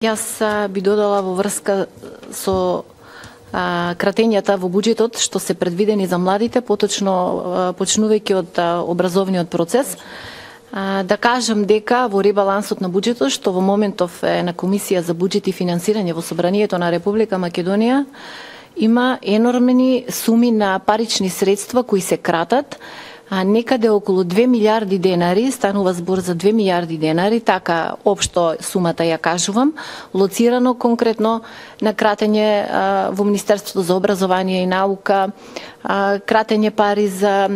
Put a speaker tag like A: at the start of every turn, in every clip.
A: Јас би додала во врска со кратењата во буџетот што се предвидени за младите, поточно почнувајќи од образовниот процес. Да кажам дека во ребалансот на буџетот, што во моментов е на Комисија за буџет и финансирање во Собранието на Република Македонија, има енормни суми на парични средства кои се кратат, некаде околу 2 милиарди денари, станува збор за 2 милиарди денари, така општо сумата ја кажувам, лоцирано конкретно на кратење во Министерството за образование и наука, кратење пари за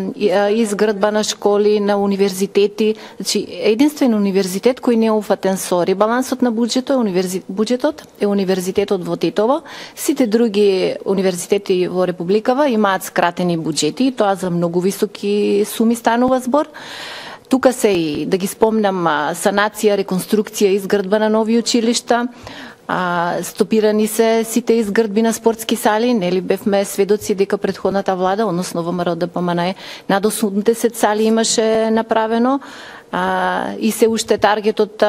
A: изградба на школи, на универзитети. Значи, единствен универзитет кој не е уфатен со ребалансот на буџетот е универзитетот во Тетово. Сите други универзитети во Републикава имаат скратени буџети, тоа за многу високи суми станува збор. Тука се и, да ги спомнам, санација, реконструкција, изградба на нови училишта, стопирани се сите изградби на спортски сали, нели бевме сведоци дека претходната влада, односно ВМРО ДПМНЕ, над 80 сали имаше направено, и се уште таргетот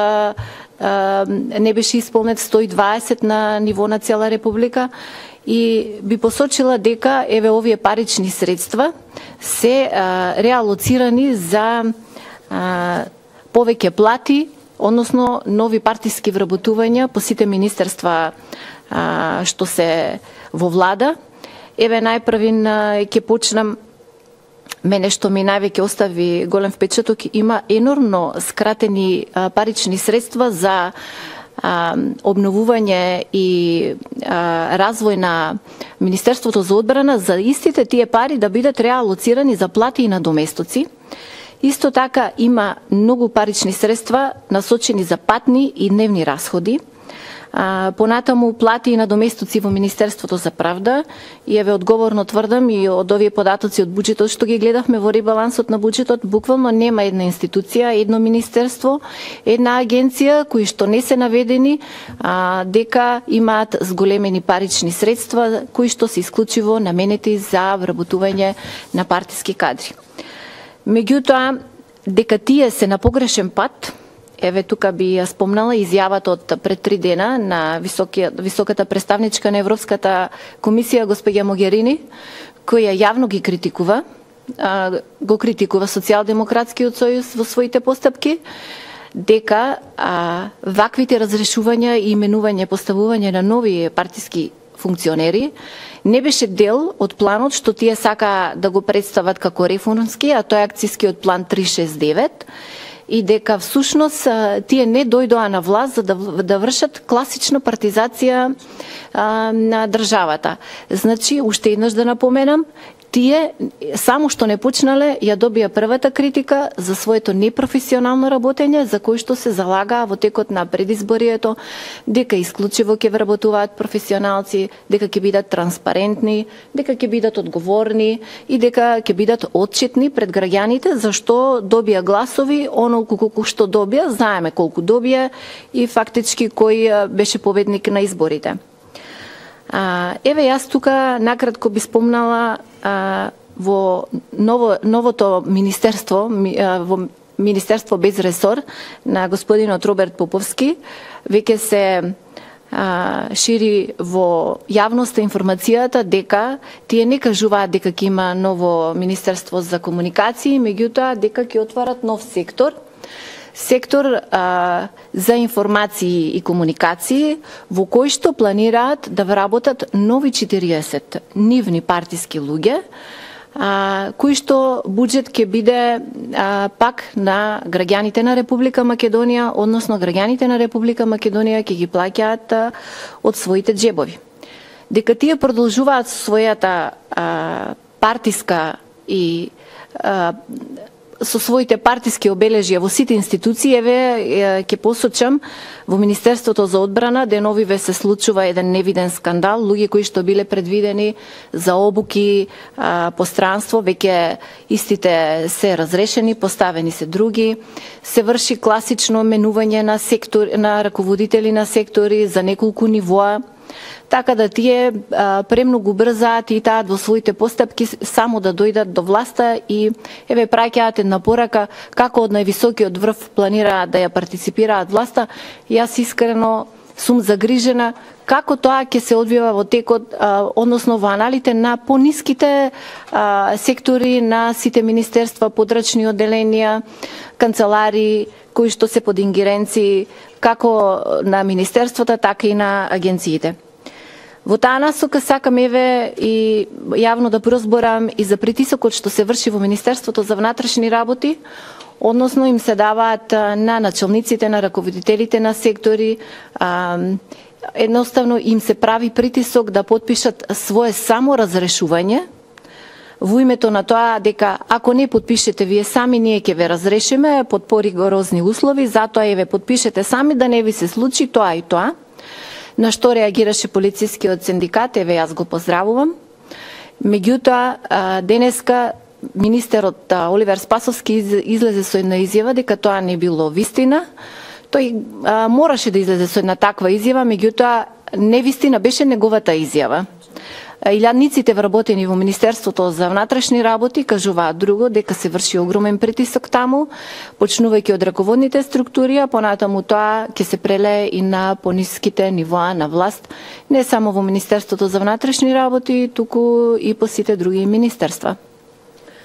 A: не беше исполнет 120 на ниво на цела Република. И би посочила дека еве овие парични средства се реалоцирани за повеќе плати, односно нови партиски вработувања по сите министерства што се во влада. Еве најпрвин ќе почнам, мене што ми највеќе остави голем впечаток, има енормно скратени парични средства за обновување и развој на Министерството за одбрана, за истите тие пари да бидат реалоцирани за плати и надоместоци. Исто така има многу парични средства насочени за патни и дневни расходи. Понатаму плати и надоместоци во Министерството за правда, и еве одговорно тврдам и од овие податоци од буџетот што ги гледавме во ребалансот на буџетот, буквално нема една институција, едно министерство, една агенција кои што не се наведени дека имаат зголемени парични средства кои што се исклучиво наменети за вработување на партиски кадри. Меѓутоа, дека тие се на погрешен пат, еве тука би ја спомнала изјавата од пред 3 дена на високата представничка на Европската комисија госпоѓа Могерини, која јавно ги критикува, го критикува Социјалдемократскиот сојуз во своите постапки, дека ваквите разрешувања и именување, поставување на нови партиски функционери не беше дел од планот што тие сака да го представат како реформски, а тоа е акцијскиот план 369, и дека всушност тие не дојдоа на власт за да вршат класична партизација на државата. Значи, уште еднаш да напоменам, тие само што не почнале ја добија првата критика за своето непрофесионално работење, за кој што се залагаа во текот на предизборието, дека исклучиво ќе вработуваат професионалци, дека ќе бидат транспарентни, дека ќе бидат одговорни и дека ќе бидат отчетни пред граѓаните за што добија гласови, онолку колку што добија, знаеме колку добија и фактички кој беше победник на изборите. Еве јас тука накратко би спомнала во новото министерство, во Министерство без ресор на господинот Роберт Поповски, веќе се шири во јавноста информацијата дека тие не кажуваат дека ќе има ново Министерство за комуникации, меѓутоа дека ќе отварат нов сектор за информации и комуникации, во кој што планираат да вработат нови 40 нивни партиски луѓе, кои што буџет ќе биде пак на граѓаните на Република Македонија, односно граѓаните на Република Македонија ќе ги плаќаат од своите џебови. Дека тие продолжуваат својата партиска и со своите партиски обележја во сите институции, еве ќе посочам во Министерството за одбрана деновиве се случува еден невиден скандал, луѓе кои што биле предвидени за обуки по странство, веќе истите се разрешени, поставени се други, се врши класично менување на раководители на сектори за неколку нивоа. Така да тие премногу брзаат и таат во своите постапки само да дојдат до власта и еве праќаат една порака како од највисокиот врв планираат да ја партиципираат власта. Јас искрено сум загрижена како тоа ќе се одвива во текот, односно во аналите на пониските сектори на сите министерства, подрачни одделенија, канцелари, кои што се под ингеренции како на министерствата, така и на агенциите. Во таа насока сакам еве и јавно да прозборам и за притисокот што се врши во Министерството за внатрешни работи, односно им се даваат на началниците, на раководителите на сектори, едноставно им се прави притисок да потпишат свое саморазрешување во името на тоа дека ако не потпишете вие сами, ние ќе ве разрешиме под поригорозни услови, затоа еве потпишете сами да не ви се случи тоа и тоа. На што реагираше полицискиот синдикат, еве јас го поздравувам. Меѓутоа, денеска министерот Оливер Спасовски излезе со една изјава дека тоа не било вистина. Тој мораше да излезе со една таква изјава, меѓутоа невистина беше неговата изјава. Илјадниците вработени во Министерството за внатрешни работи кажуваат друго, дека се врши огромен притисок таму, почнувајќи од раководните структури, а понатаму тоа ќе се прелее и на пониските нивоа на власт, не само во Министерството за внатрешни работи, туку и по сите други министерства.